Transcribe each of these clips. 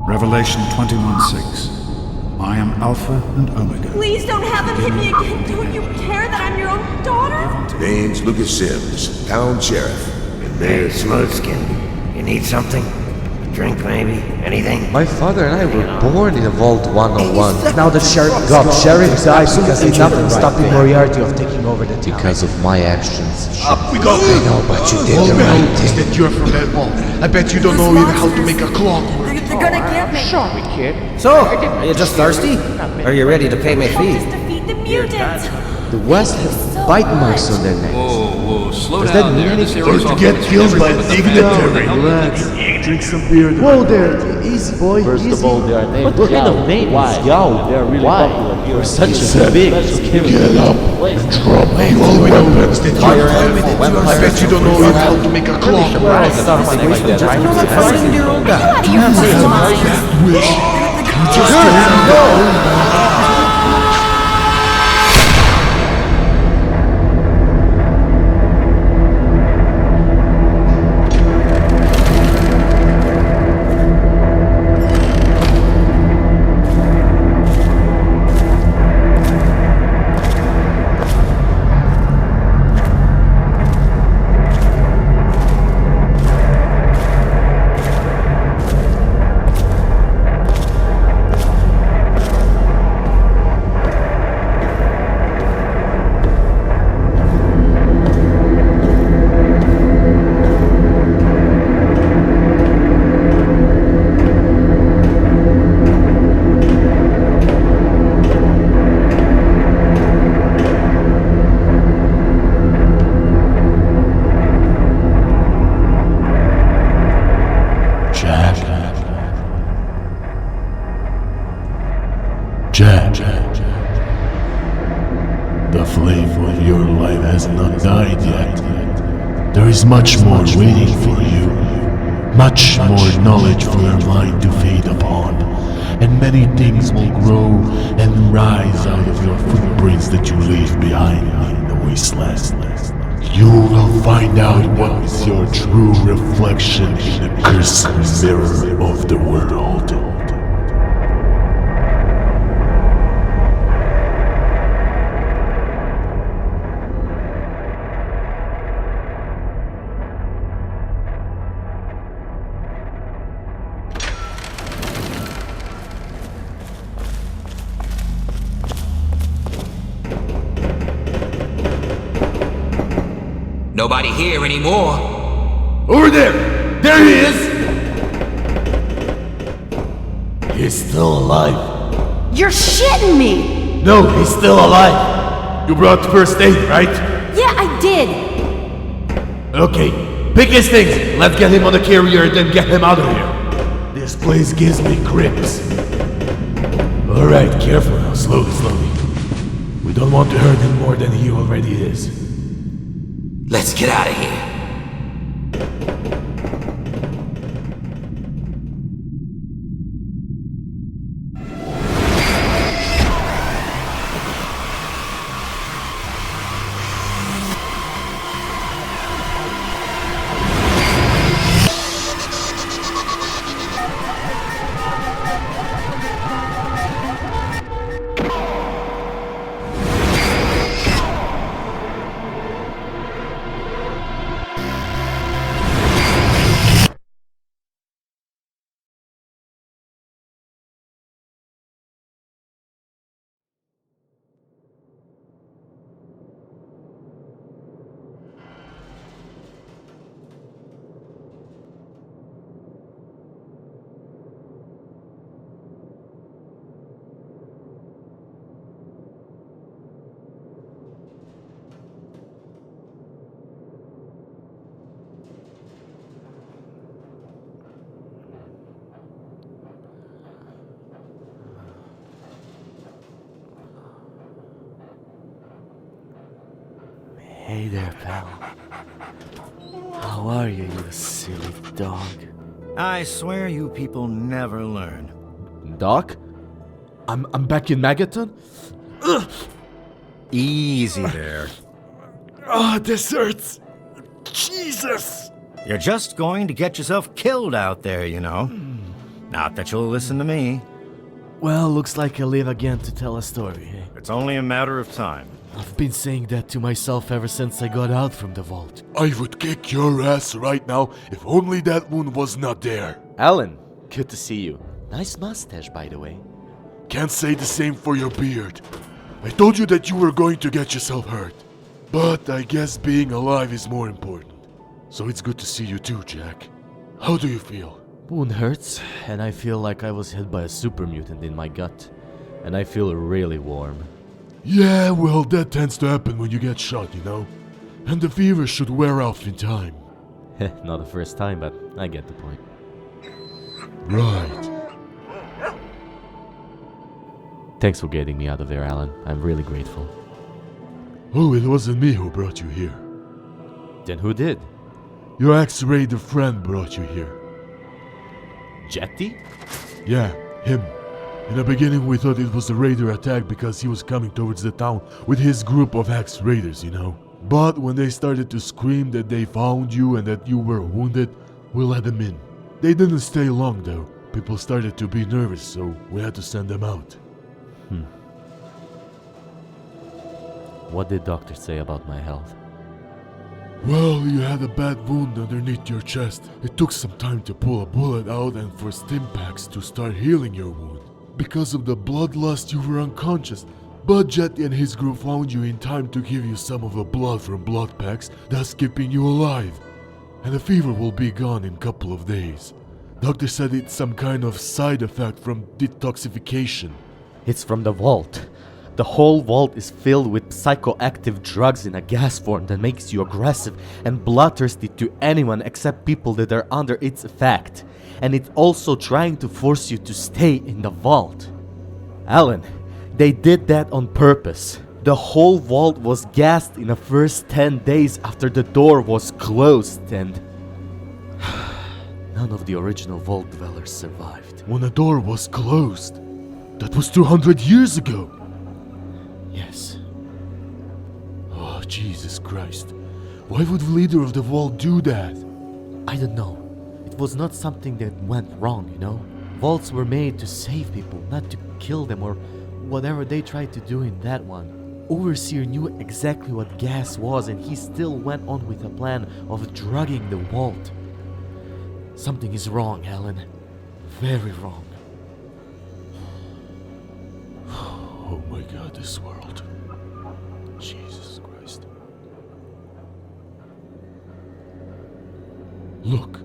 Revelation 21:6. I am Alpha and Omega. Please don't have him hit me again. Don't you care that I'm your own daughter? Name's Lucas Sims, town sheriff. And Hey, there's Smoothskin. You need something? A drink, maybe? Anything? My father and I were born in a Vault 101. Now the sheriff got sheriff died because he nothing stopping Moriarty of taking over the town. Because of my actions. Up we go! I know, but you did the right Is thing. that you're from that vault? I bet you don't know even how to make a clock work. They're gonna get me. So, are you just thirsty? Are you ready to pay my Help fee? us defeat the mutants. The West have bite marks on their necks. Whoa, slow Does down that mean there. anything? This area's Or to off get limits. killed by What a the dignitary. hell? Relax. Drink some beer. Whoa there, easy boy. First of all, they are named what kind of name is Yao? They are really popular here. For such a big Get up and drop all we know is that you're I bet you don't know even how to make a clock work. Find your own guy. Wish. You just don't know. Jack, the flame of your life has not died yet. There is much more waiting for you, much more knowledge for your mind to feed upon, and many things will grow and rise out of your footprints that you leave behind in the wasteland. You will find out what is your true reflection in the cursed mirror of the world. Nobody here anymore. Over there! There he is! He's still alive. You're shitting me. No, he's still alive. You brought first aid, right? Yeah, I did. Okay, pick his things. Let's get him on the carrier and then get him out of here. This place gives me grips. Alright, careful now. Slowly. We don't want to hurt him more than he already is. Let's get out of here. Hey there, pal. How are you, you silly dog? I swear you people never learn. Doc? I'm back in Megaton? Easy there. Oh, this hurts. Jesus! You're just going to get yourself killed out there, you know. Not that you'll listen to me. Well, looks like I live again to tell a story, eh? It's only a matter of time. I've been saying that to myself ever since I got out from the vault. I would kick your ass right now if only that wound was not there. Alan, good to see you. Nice mustache, by the way. Can't say the same for your beard. I told you that you were going to get yourself hurt. But I guess being alive is more important. So it's good to see you too, Jack. How do you feel? Wound hurts, and I feel like I was hit by a super mutant in my gut. And I feel really warm. Yeah, well, that tends to happen when you get shot, you know? And the fever should wear off in time. Not the first time, but I get the point. Right. Thanks for getting me out of there, Alan. I'm really grateful. Oh, it wasn't me who brought you here. Then who did? Your ex-raider friend brought you here. Jetty? Yeah, him. In the beginning we thought it was a raider attack because he was coming towards the town with his group of ex-raiders, you know. But when they started to scream that they found you and that you were wounded, we let them in. They didn't stay long though. People started to be nervous, so we had to send them out. What did doctor say about my health? Well, you had a bad wound underneath your chest. It took some time to pull a bullet out and for stim packs to start healing your wound. Because of the bloodlust, you were unconscious. But Jetty and his group found you in time to give you some of the blood from blood packs, thus keeping you alive. And the fever will be gone in a couple of days. Doctor said it's some kind of side effect from detoxification. It's from the vault. The whole vault is filled with psychoactive drugs in a gas form that makes you aggressive and bloodthirsty to anyone except people that are under its effect. And it's also trying to force you to stay in the vault. Alan, they did that on purpose. The whole vault was gassed in the first 10 days after the door was closed, and none of the original vault dwellers survived. When the door was closed? That was 200 years ago! Yes. Oh, Jesus Christ. Why would the leader of the vault do that? I don't know. It was not something that went wrong, you know? Vaults were made to save people, not to kill them or whatever they tried to do in that one. Overseer knew exactly what gas was, and he still went on with a plan of drugging the vault. Something is wrong, Alan. Very wrong. Oh my God, this world. Jesus Christ. Look,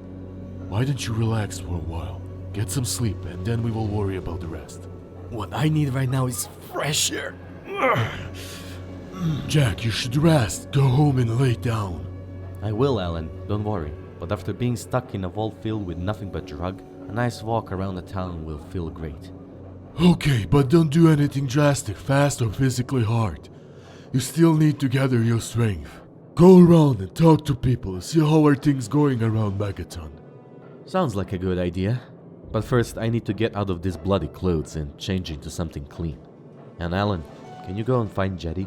why don't you relax for a while? Get some sleep and then we will worry about the rest. What I need right now is fresh air. Jack, you should rest. Go home and lay down. I will, Alan. Don't worry. But after being stuck in a vault filled with nothing but drug, a nice walk around the town will feel great. Okay, but don't do anything drastic, fast or physically hard. You still need to gather your strength. Go around and talk to people, see how are things going around Megaton. Sounds like a good idea. But first, I need to get out of these bloody clothes and change into something clean. And Alan, can you go and find Jetty?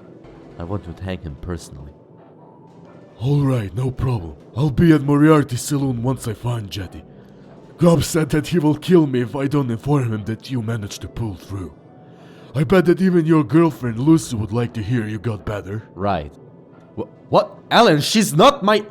I want to thank him personally. Alright, no problem. I'll be at Moriarty's saloon once I find Jetty. Gob said that he will kill me if I don't inform him that you managed to pull through. I bet that even your girlfriend Lucy would like to hear you got better. Right. What? Alan, she's not my...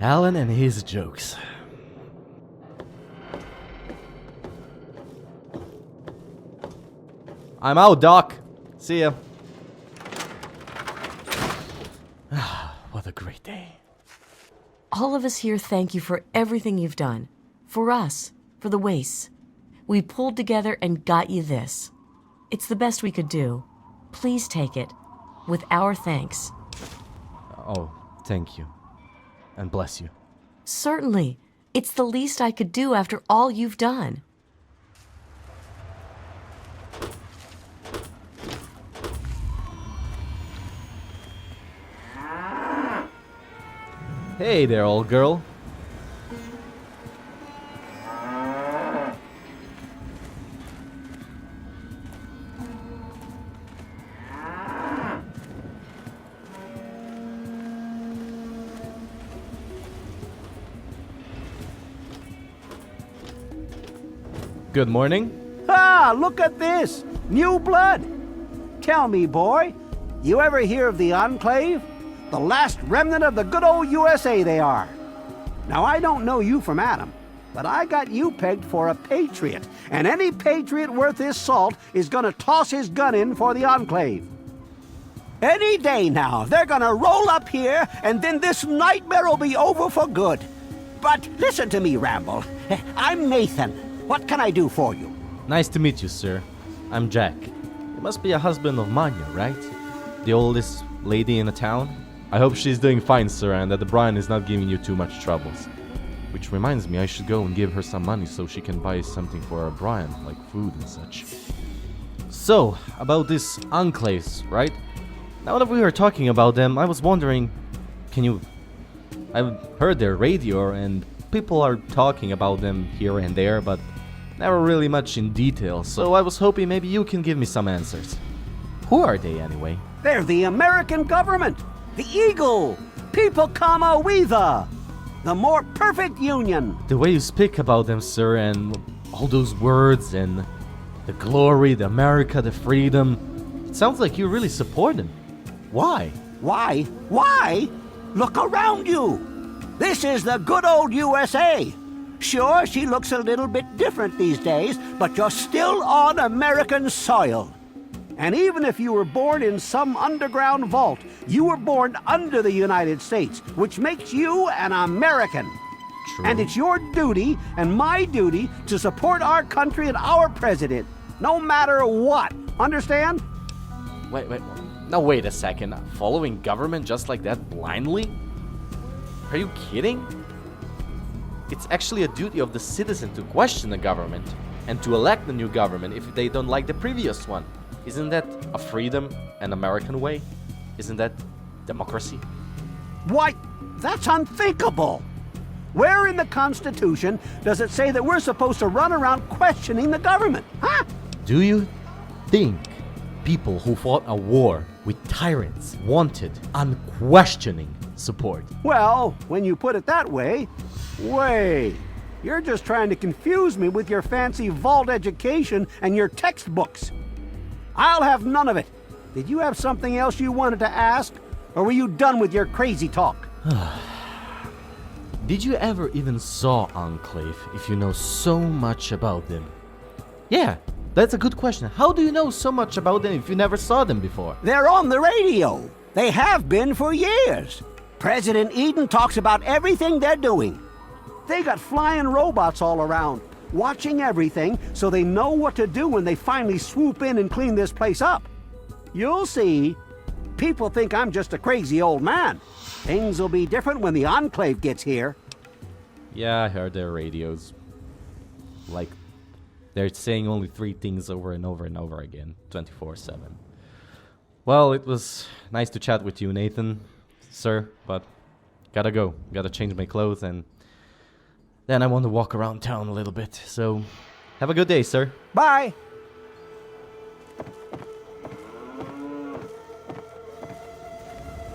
Alan and his jokes. I'm out, Doc. See ya. What a great day. All of us here thank you for everything you've done. For us, for the wastes. We pulled together and got you this. It's the best we could do. Please take it. With our thanks. Oh, thank you. And bless you. Certainly. It's the least I could do after all you've done. Hey there, old girl. Good morning. Ah, look at this! New blood! Tell me, boy, you ever hear of the Enclave? The last remnant of the good old USA they are. Now, I don't know you from Adam, but I got you pegged for a patriot, and any patriot worth his salt is gonna toss his gun in for the Enclave. Any day now, they're gonna roll up here, and then this nightmare will be over for good. But listen to me, Ramble. I'm Nathan. What can I do for you? Nice to meet you, sir. I'm Jack. You must be a husband of Manya, right? The oldest lady in the town? I hope she's doing fine, sir, and that the Brian is not giving you too much troubles. Which reminds me, I should go and give her some money so she can buy something for our Brian, like food and such. So, about this enclaves, right? Now that we were talking about them, I was wondering, I've heard their radio and people are talking about them here and there, but never really much in detail, so I was hoping maybe you can give me some answers. Who are they anyway? They're the American government. The Eagle. People comma weather. The more perfect union. The way you speak about them, sir, and all those words and the glory, the America, the freedom, it sounds like you really support them. Why? Why? Why? Look around you. This is the good old USA. Sure, she looks a little bit different these days, but you're still on American soil. And even if you were born in some underground vault, you were born under the United States, which makes you an American. True. And it's your duty and my duty to support our country and our president, no matter what. Understand? Wait a second. Following government just like that blindly? Are you kidding? It's actually a duty of the citizen to question the government and to elect the new government if they don't like the previous one. Isn't that a freedom, an American way? Isn't that democracy? Why, that's unthinkable. Where in the Constitution does it say that we're supposed to run around questioning the government? Huh? Do you think people who fought a war with tyrants wanted unquestioning support? Well, when you put it that way, you're just trying to confuse me with your fancy vault education and your textbooks. I'll have none of it. Did you have something else you wanted to ask? Or were you done with your crazy talk? Did you ever even saw Enclave if you know so much about them? Yeah, that's a good question. How do you know so much about them if you never saw them before? They're on the radio. They have been for years. President Eden talks about everything they're doing. They got flying robots all around, watching everything so they know what to do when they finally swoop in and clean this place up. You'll see. People think I'm just a crazy old man. Things will be different when the Enclave gets here. Yeah, I heard their radios. Like, they're saying only 3 things over and over and over again, 24/7. Well, it was nice to chat with you, Nathan, sir, but gotta go. Gotta change my clothes, and then I want to walk around town a little bit. So, have a good day, sir. Bye.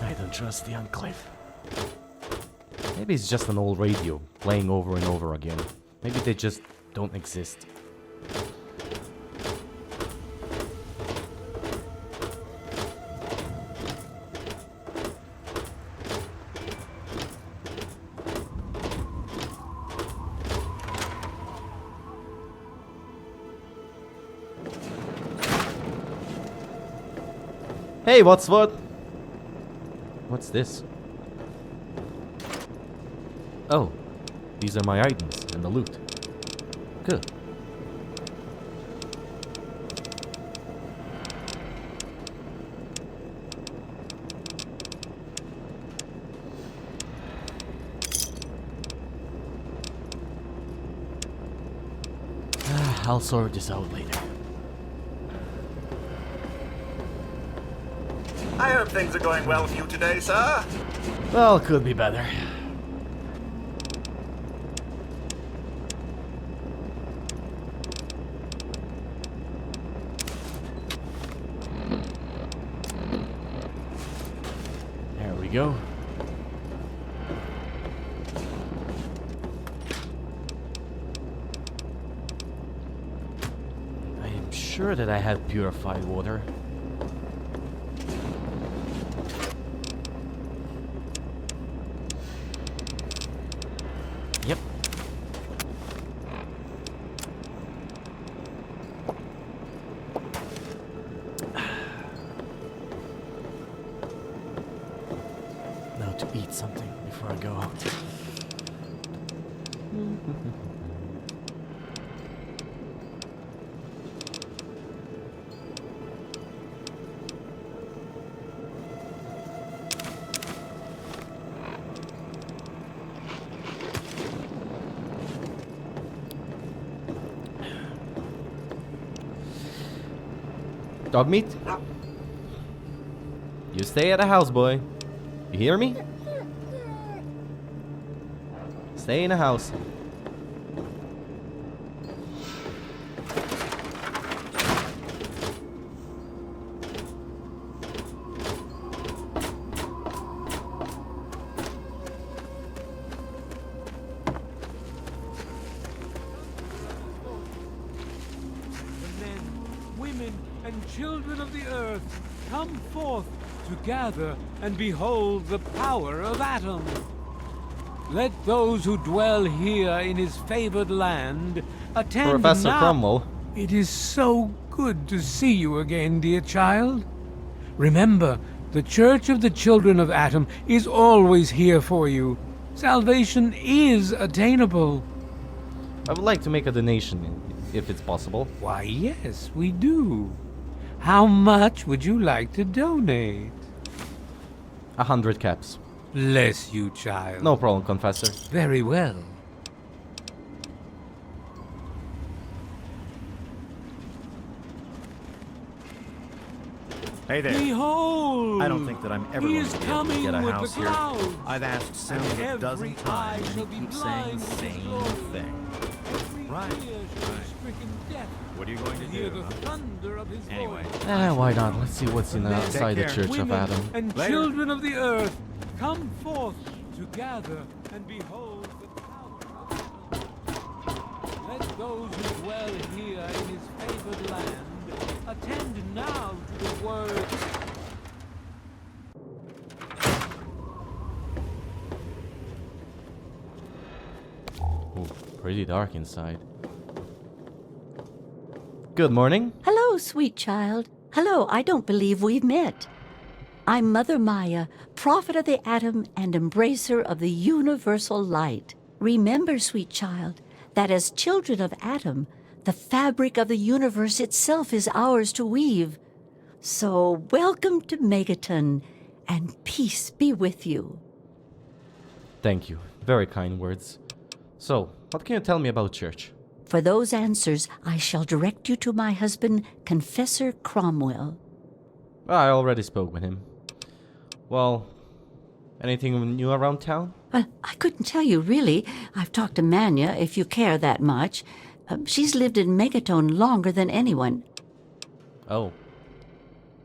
I don't trust the Enclave. Maybe it's just an old radio playing over and over again. Maybe they just don't exist. Hey, what's what? What's this? Oh, these are my items and the loot. Good. I'll sort this out later. I hope things are going well for you today, sir. Well, could be better. There we go. I am sure that I had purified water. Yep. Now to eat something before I go out. Dog meat? You stay at the house, boy. You hear me? Stay in the house. Children of the earth, come forth to gather and behold the power of Atom. Let those who dwell here in his favored land attend Professor now. Cromwell. It is so good to see you again, dear child. Remember, the Church of the Children of Atom is always here for you. Salvation is attainable. I would like to make a donation, if it's possible. Why, yes, we do. How much would you like to donate? 100 caps. Bless you, child. No problem, Confessor. Very well. Hey there. Behold! I don't think that I'm ever He going is to be able to coming get a with house the here. clouds. I've asked Sam And a dozen every times, eye shall and he be keeps saying blind the to his same glory. thing. Every Right. ear shall be stricken deaf What are you going to hear do? the thunder of his Anyway. voice. Why not? Let's see what's inside the care. Church of Women Adam. and Later. children of the earth, come forth to gather and behold the power of Atom. Let those who dwell here in his favored land attend now to the word. Ooh, pretty dark inside. Good morning. Hello, sweet child. Hello, I don't believe we've met. I'm Mother Maya, prophet of the atom and embracer of the universal light. Remember, sweet child, that as children of Atom, the fabric of the universe itself is ours to weave. So welcome to Megaton, and peace be with you. Thank you. Very kind words. So, what can you tell me about church? For those answers, I shall direct you to my husband, Confessor Cromwell. I already spoke with him. Well, anything new around town? Well, I couldn't tell you, really. I've talked to Manya, if you care that much. She's lived in Megaton longer than anyone. Oh.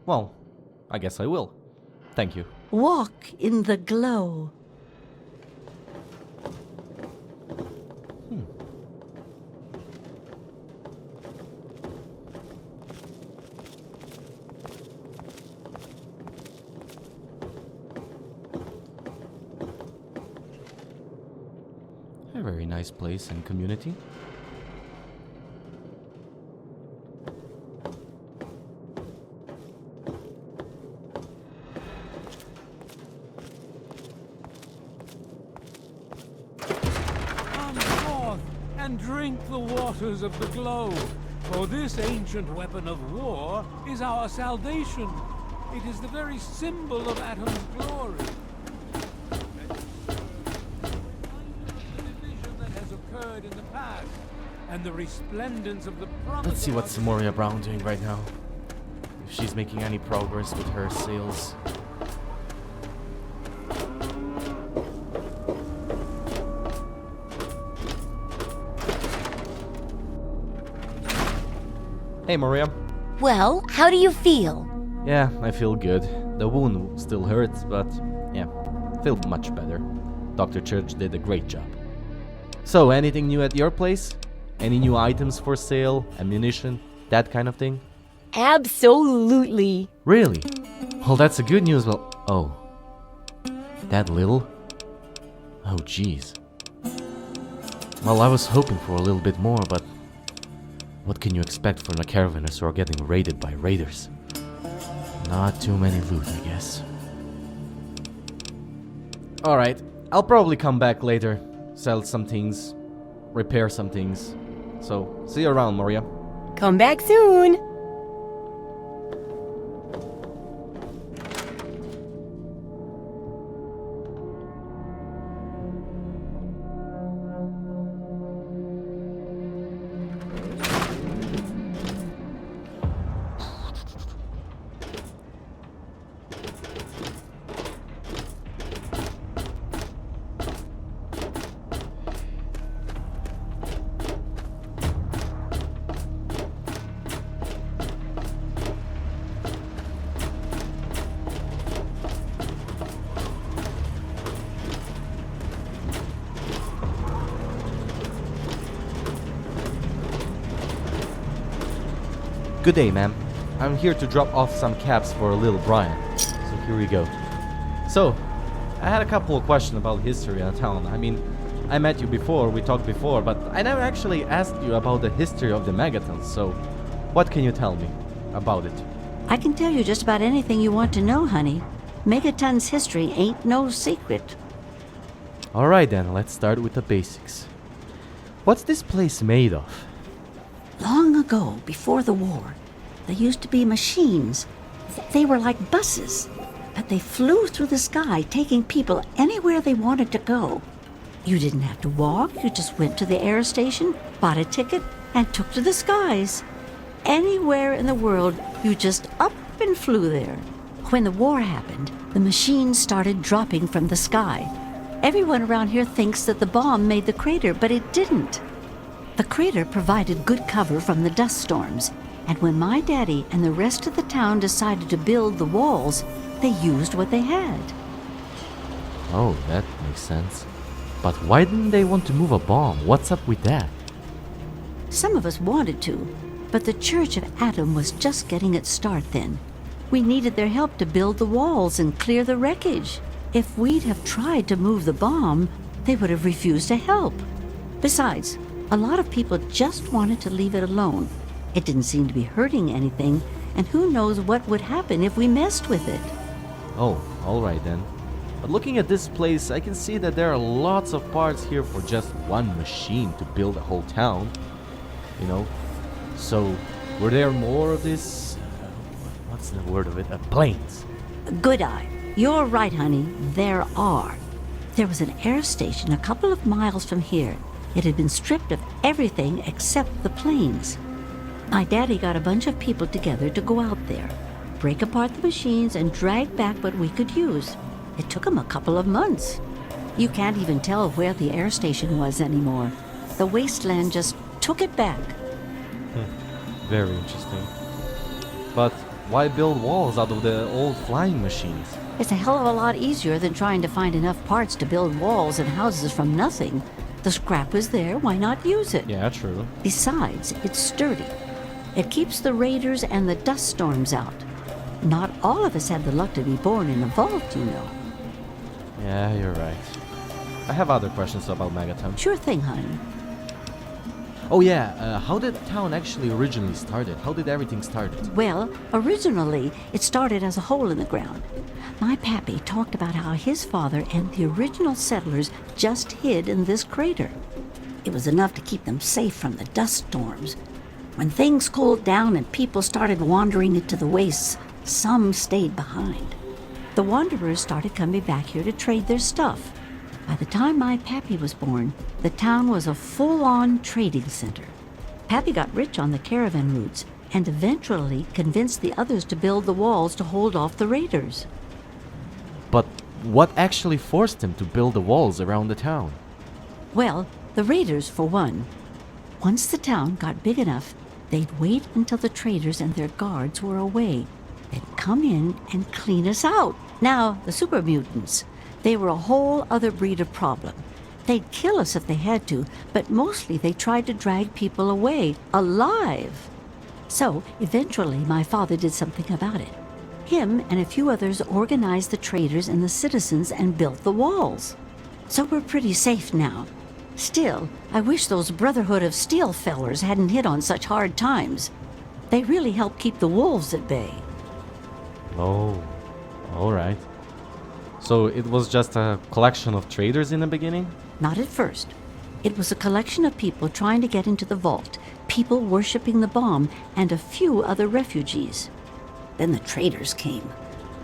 Well, I guess I will. Thank you. Walk in the glow. A very nice place and community. drink the waters of the globe, for this ancient weapon of war is our salvation. It is the very symbol of Atom's glory. The division that has occurred in the past, and the resplendence of the promise. Let's see what's Moria Brown doing right now. If she's making any progress with her sales. Hey, Maria. Well, how do you feel? Yeah, I feel good. The wound still hurts, but yeah, feel much better. Dr. Church did a great job. So, anything new at your place? Any new items for sale, ammunition, that kind of thing? Absolutely. Really? Well, that's a good news. Well, oh. That little? Oh, jeez. Well, I was hoping for a little bit more, but what can you expect from the caravanners who are getting raided by raiders? Not too many loot, I guess. Alright, I'll probably come back later, sell some things, repair some things. So, see you around, Moria. Come back soon. Good day, ma'am. I'm here to drop off some caps for little Brian. So here we go. So, I had a couple of questions about history of town. I mean, I met you before, we talked before, but I never actually asked you about the history of the Megatons. So, what can you tell me about it? I can tell you just about anything you want to know, honey. Megaton's history ain't no secret. Alright then, let's start with the basics. What's this place made of? Long ago, before the war, there used to be machines. They were like buses, but they flew through the sky, taking people anywhere they wanted to go. You didn't have to walk, you just went to the air station, bought a ticket, and took to the skies. Anywhere in the world, you just up and flew there. When the war happened, the machines started dropping from the sky. Everyone around here thinks that the bomb made the crater, but it didn't. The crater provided good cover from the dust storms, and when my daddy and the rest of the town decided to build the walls, they used what they had. Oh, that makes sense. But why didn't they want to move a bomb? What's up with that? Some of us wanted to, but the Church of A.T.M was just getting its start then. We needed their help to build the walls and clear the wreckage. If we'd have tried to move the bomb, they would have refused to help. Besides, a lot of people just wanted to leave it alone. It didn't seem to be hurting anything, and who knows what would happen if we messed with it. Oh, alright then. But looking at this place, I can see that there are lots of parts here for just one machine to build a whole town. You know? So, were there more of this... what's the word of it? Planes. Good eye. You're right, honey. There are. There was an air station a couple of miles from here. It had been stripped of everything except the planes. My daddy got a bunch of people together to go out there, break apart the machines, and drag back what we could use. It took him a couple of months. You can't even tell where the air station was anymore. The wasteland just took it back. Very interesting. But why build walls out of the old flying machines? It's a hell of a lot easier than trying to find enough parts to build walls and houses from nothing. The scrap was there, why not use it? Yeah, true. Besides, it's sturdy. It keeps the raiders and the dust storms out. Not all of us have the luck to be born in a vault, you know. Yeah, you're right. I have other questions about Megaton. Sure thing, honey. Oh yeah, how did the town actually originally started? How did everything start? Well, originally, it started as a hole in the ground. My pappy talked about how his father and the original settlers just hid in this crater. It was enough to keep them safe from the dust storms. When things cooled down and people started wandering into the wastes, some stayed behind. The Wanderers started coming back here to trade their stuff. By the time my pappy was born, the town was a full-on trading center. Pappy got rich on the caravan routes and eventually convinced the others to build the walls to hold off the raiders. But what actually forced him to build the walls around the town? Well, the raiders, for one. Once the town got big enough, they'd wait until the traders and their guards were away. They'd come in and clean us out. Now, the super mutants, they were a whole other breed of problem. They'd kill us if they had to, but mostly they tried to drag people away, alive. So, eventually, my father did something about it. Him and a few others organized the traders and the citizens and built the walls. So we're pretty safe now. Still, I wish those Brotherhood of Steel fellers hadn't hit on such hard times. They really helped keep the wolves at bay. Oh, alright. So it was just a collection of traders in the beginning? Not at first. It was a collection of people trying to get into the vault, people worshipping the bomb, and a few other refugees. Then the traders came.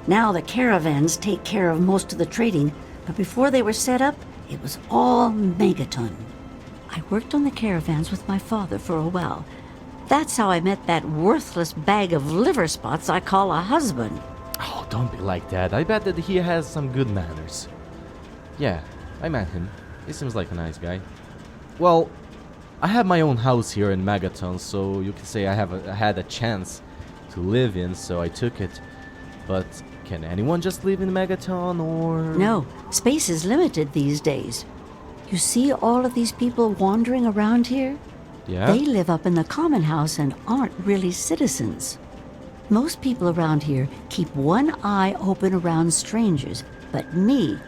Now the caravans take care of most of the trading, but before they were set up, it was all Megaton. I worked on the caravans with my father for a while. That's how I met that worthless bag of liver spots I call a husband. Oh, don't be like that. I bet that he has some good manners. Yeah, I met him. He seems like a nice guy. Well, I have my own house here in Megaton, so you can say I had a chance to live in, so I took it. But can anyone just live in Megaton, or...? No, space is limited these days. You see all of these people wandering around here? Yeah? They live up in the common house and aren't really citizens. Most people around here keep one eye open around strangers, but me,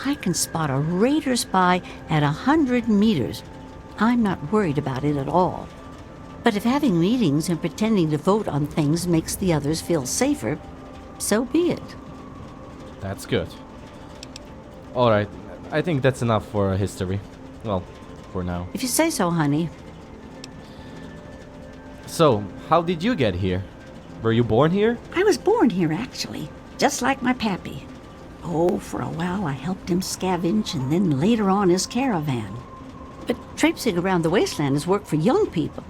I can spot a raider spy at 100 meters. I'm not worried about it at all. But if having meetings and pretending to vote on things makes the others feel safer, so be it. That's good. Alright, I think that's enough for history. Well, for now. If you say so, honey. So, how did you get here? Were you born here? I was born here, actually, just like my pappy. Oh, for a while I helped him scavenge and then later on his caravan. But traipsing around the wasteland is work for young people.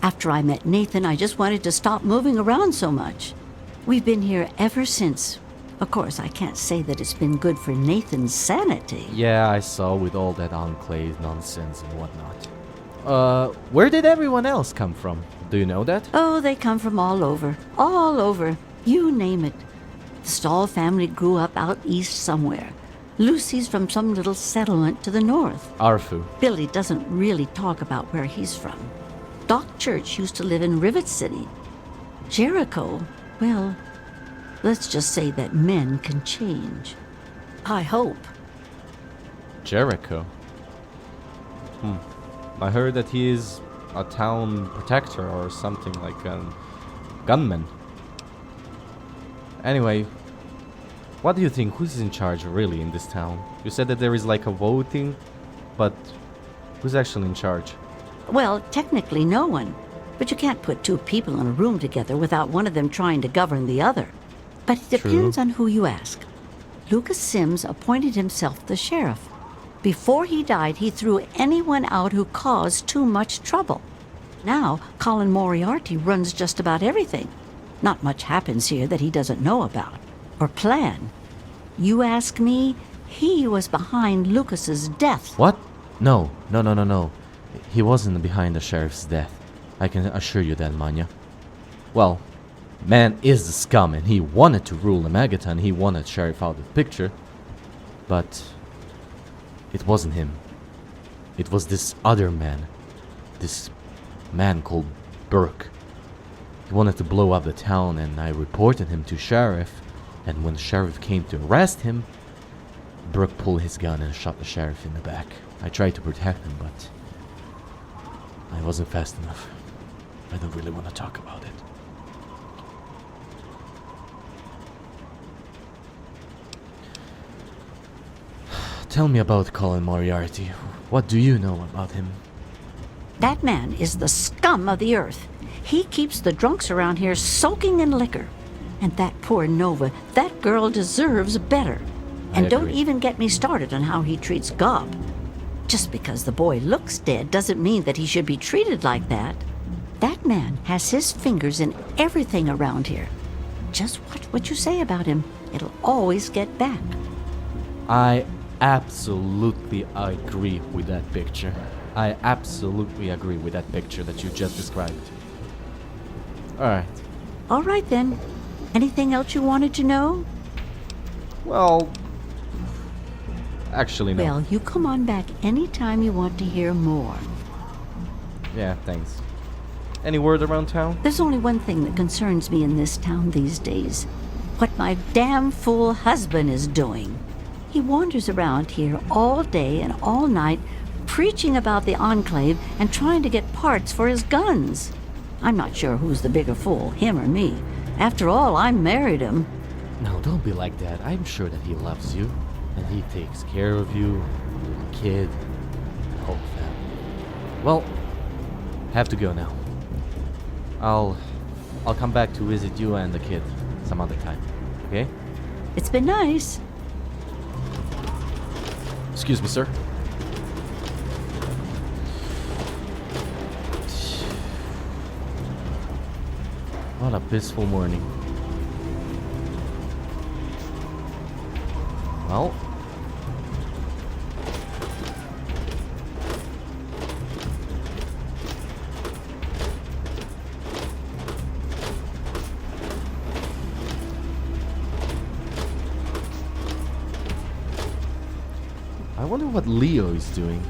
After I met Nathan, I just wanted to stop moving around so much. We've been here ever since. Of course, I can't say that it's been good for Nathan's sanity. Yeah, I saw with all that Enclave nonsense and whatnot. Where did everyone else come from? Do you know that? Oh, they come from all over. All over. You name it. The Stahl family grew up out east somewhere. Lucy's from some little settlement to the north. Arfu. Billy doesn't really talk about where he's from. Doc Church used to live in Rivet City. Jericho, well, let's just say that men can change. I hope. Jericho? I heard that he is a town protector or something, like a gunman. Anyway, what do you think? Who's in charge really in this town? You said that there is like a voting, but who's actually in charge? Well, technically no one. But you can't put two people in a room together without one of them trying to govern the other. But it depends on who you ask. Lucas Sims appointed himself the sheriff. Before he died, he threw anyone out who caused too much trouble. Now, Colin Moriarty runs just about everything. Not much happens here that he doesn't know about or plan. You ask me, he was behind Lucas's death. What? No. He wasn't behind the sheriff's death. I can assure you that, Manya. Well, man is the scum and he wanted to rule the Megaton. He wanted Sheriff out of the picture. But it wasn't him. It was this other man. This man called Burke. He wanted to blow up the town and I reported him to Sheriff. And when the Sheriff came to arrest him, Burke pulled his gun and shot the Sheriff in the back. I tried to protect him, but I wasn't fast enough. I don't really want to talk about it. Tell me about Colin Moriarty. What do you know about him? That man is the scum of the earth. He keeps the drunks around here soaking in liquor. And that poor Nova, that girl deserves better. And don't even get me started on how he treats Gob. Just because the boy looks dead doesn't mean that he should be treated like that. That man has his fingers in everything around here. Just watch what you say about him. It'll always get back. I absolutely agree with that picture. I absolutely agree with that picture that you just described. Alright. All right then. Anything else you wanted to know? Well, actually no. Well, you come on back anytime you want to hear more. Yeah, thanks. Any word around town? There's only one thing that concerns me in this town these days. What my damn fool husband is doing. He wanders around here all day and all night, preaching about the Enclave and trying to get parts for his guns. I'm not sure who's the bigger fool, him or me. After all, I married him. No, don't be like that. I'm sure that he loves you. And he takes care of you, the kid, the whole family. Well, have to go now. I'll come back to visit you and the kid some other time, okay? It's been nice. Excuse me, sir. What a peaceful morning. Well, I wonder what Leo is doing.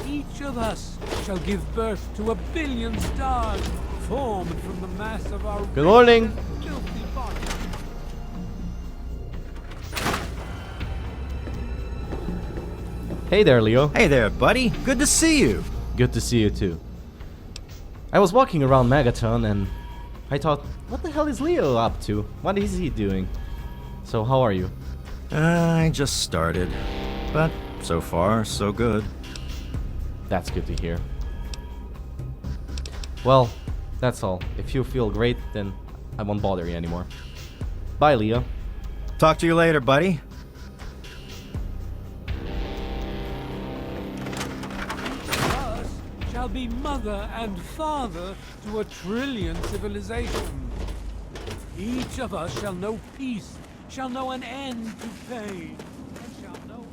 Each of us shall give birth to 1 billion stars formed from the mass of our Good morning. filthy bodies. Hey there, Leo. Hey there, buddy. Good to see you. Good to see you too. I was walking around Megaton and I thought, what the hell is Leo up to? What is he doing? So how are you? I just started, but so far, so good. That's good to hear. Well, that's all. If you feel great, then I won't bother you anymore. Bye, Leo. Talk to you later, buddy. Us shall be mother and father to 1 trillion civilizations. Each of us shall know peace, shall know an end to pain, and shall know...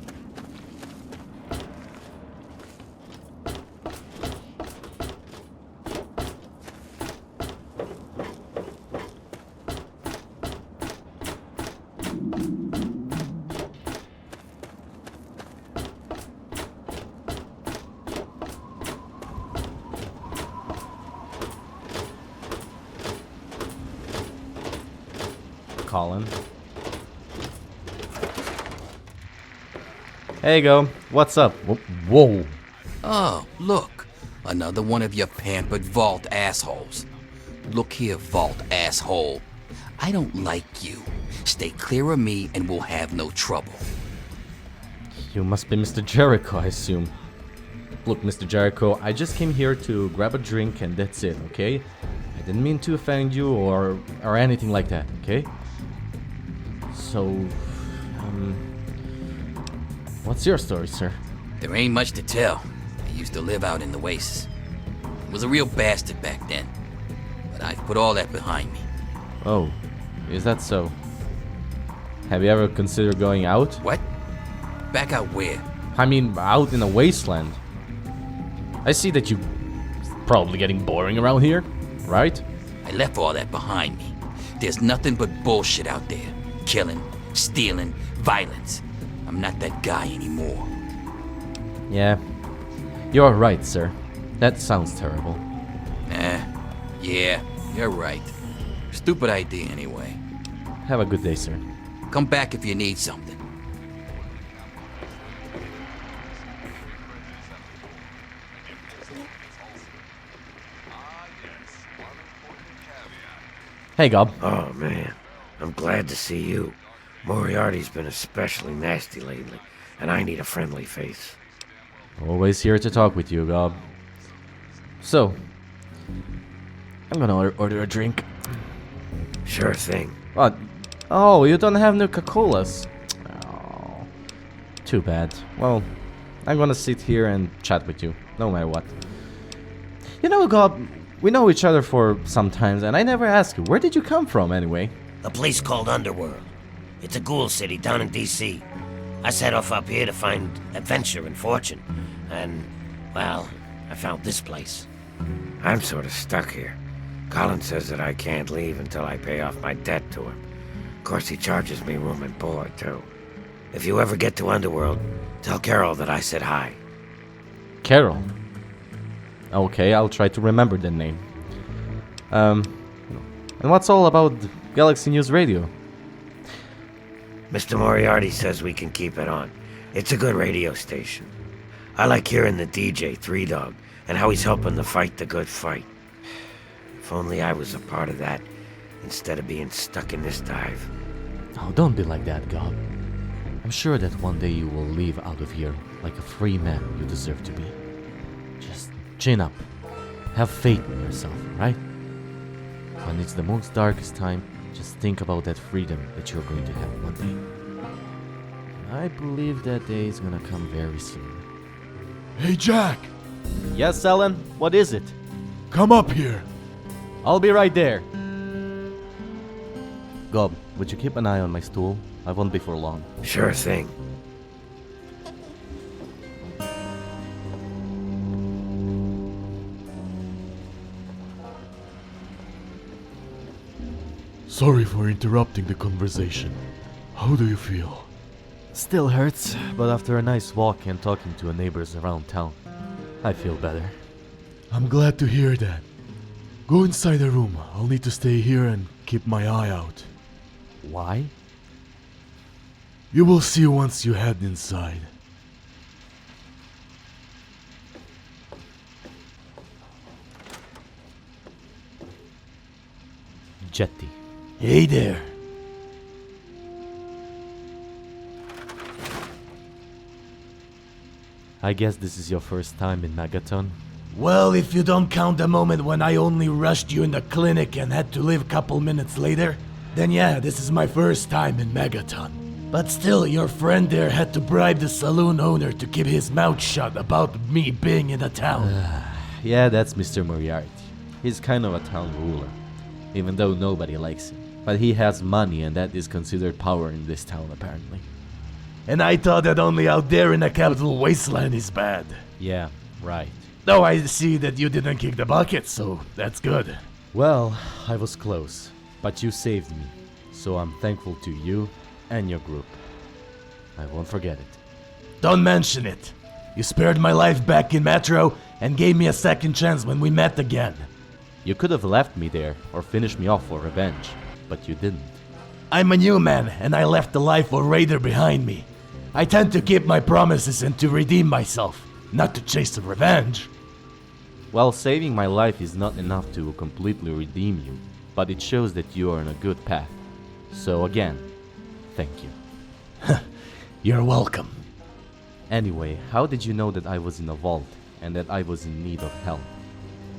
Colin. There you go. What's up? Whoa. Oh, look. Another one of your pampered vault assholes. Look here, vault asshole. I don't like you. Stay clear of me and we'll have no trouble. You must be Mr. Jericho, I assume. Look, Mr. Jericho, I just came here to grab a drink and that's it, okay? I didn't mean to offend you or anything like that, okay? So, what's your story, sir? There ain't much to tell. I used to live out in the wastes. Was a real bastard back then. But I've put all that behind me. Oh, is that so? Have you ever considered going out? What? Back out where? I mean, out in the wasteland. I see that you probably getting boring around here, right? I left all that behind me. There's nothing but bullshit out there. Killing, stealing, violence. I'm not that guy anymore. Yeah, you're right, sir. That sounds terrible. Yeah, you're right. Stupid idea anyway. Have a good day, sir. Come back if you need something. Hey, Gob. Oh, man. I'm glad to see you. Moriarty's been especially nasty lately, and I need a friendly face. Always here to talk with you, Gob. So, I'm gonna order a drink. Sure thing. What? Oh, you don't have Nuka-Colas. Oh, too bad. Well, I'm gonna sit here and chat with you, no matter what. You know, Gob, we know each other for some times, and I never asked you, where did you come from, anyway? A place called Underworld. It's a ghoul city down in D.C. I set off up here to find adventure and fortune, and, well, I found this place. I'm sort of stuck here. Colin says that I can't leave until I pay off my debt to him. Of course, he charges me room and board, too. If you ever get to Underworld, tell Carol that I said hi. Carol? Okay, I'll try to remember the name. And what's all about Galaxy News Radio? Mr. Moriarty says we can keep it on. It's a good radio station. I like hearing the DJ, Three Dog, and how he's helping to fight the good fight. If only I was a part of that, instead of being stuck in this dive. Oh, don't be like that, Gob. I'm sure that one day you will leave out of here like a free man you deserve to be. Just chin up. Have faith in yourself, right? When it's the most darkest time, just think about that freedom that you're going to have one day. I believe that day is gonna come very soon. Hey, Jack! Yes, Alan? What is it? Come up here! I'll be right there. Gob, would you keep an eye on my stool? I won't be for long. Sure thing. Sorry for interrupting the conversation. How do you feel? Still hurts, but after a nice walk and talking to neighbors around town, I feel better. I'm glad to hear that. Go inside the room. I'll need to stay here and keep my eye out. Why? You will see once you head inside. Jetty. Hey there. I guess this is your first time in Megaton? Well, if you don't count the moment when I only rushed you in the clinic and had to leave a couple minutes later, then yeah, this is my first time in Megaton. But still, your friend there had to bribe the saloon owner to keep his mouth shut about me being in the town. Yeah, that's Mr. Moriarty. He's kind of a town ruler, even though nobody likes him. But he has money, and that is considered power in this town, apparently. And I thought that only out there in the capital wasteland is bad. Yeah, right. Though I see that you didn't kick the bucket, so that's good. Well, I was close, but you saved me, so I'm thankful to you and your group. I won't forget it. Don't mention it. You spared my life back in Metro and gave me a second chance when we met again. You could have left me there or finished me off for revenge, but you didn't. I'm a new man, and I left the life of Raider behind me. I tend to keep my promises and to redeem myself, not to chase revenge. Well, saving my life is not enough to completely redeem you, but it shows that you are on a good path. So again, thank you. You're welcome. Anyway, how did you know that I was in a vault and that I was in need of help?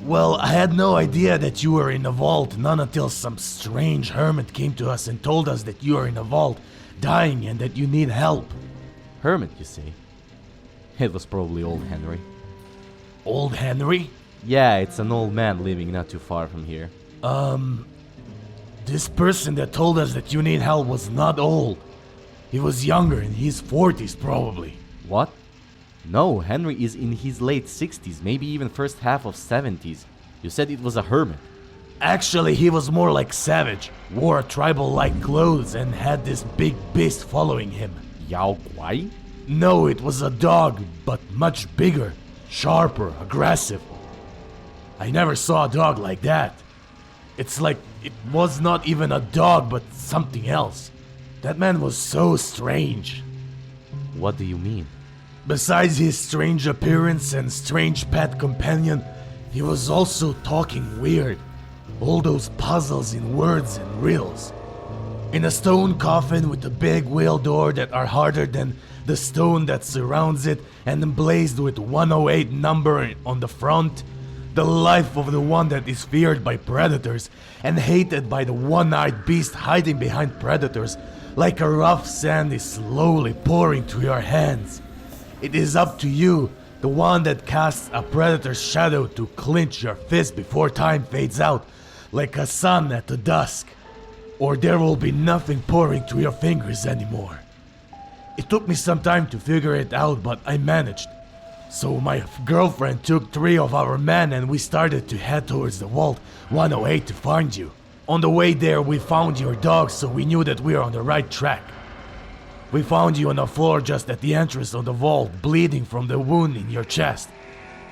Well, I had no idea that you were in a vault, none until some strange hermit came to us and told us that you are in a vault, dying and that you need help. Hermit, you say? It was probably old Henry. Old Henry? Yeah, it's an old man living not too far from here. This person that told us that you need help was not old. He was younger, in his 40s probably. What? No, Henry is in his late 60s, maybe even first half of 70s. You said it was a hermit. Actually, he was more like savage, wore tribal-like clothes and had this big beast following him. Yao Guai? No, it was a dog, but much bigger, sharper, aggressive. I never saw a dog like that. It's like it was not even a dog, but something else. That man was so strange. What do you mean? Besides his strange appearance and strange pet companion, he was also talking weird. All those puzzles in words and riddles. In a stone coffin with a big wheel door that are harder than the stone that surrounds it and emblazoned with 108 number on the front. The life of the one that is feared by predators and hated by the one-eyed beast hiding behind predators, like a rough sand is slowly pouring through your hands. It is up to you, the one that casts a predator's shadow, to clench your fist before time fades out, like a sun at the dusk. Or there will be nothing pouring through your fingers anymore. It took me some time to figure it out, but I managed. So my girlfriend took 3 of our men and we started to head towards the Vault 108 to find you. On the way there we found your dog, so we knew that we were on the right track. We found you on the floor just at the entrance of the vault, bleeding from the wound in your chest.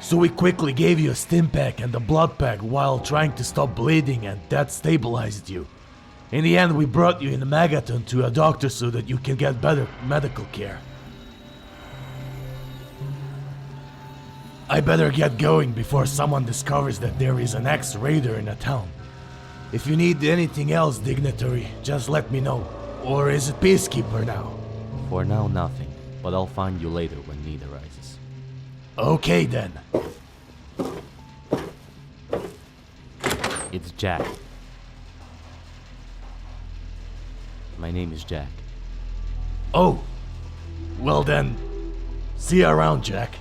So we quickly gave you a stim pack and a blood pack while trying to stop bleeding, and that stabilized you. In the end we brought you in a Megaton to a doctor so that you can get better medical care. I better get going before someone discovers that there is an ex-raider in the town. If you need anything else, dignitary, just let me know. Or is it peacekeeper now? For now, nothing. But I'll find you later when need arises. Okay then. It's Jack. My name is Jack. Oh. Well then, see you around, Jack.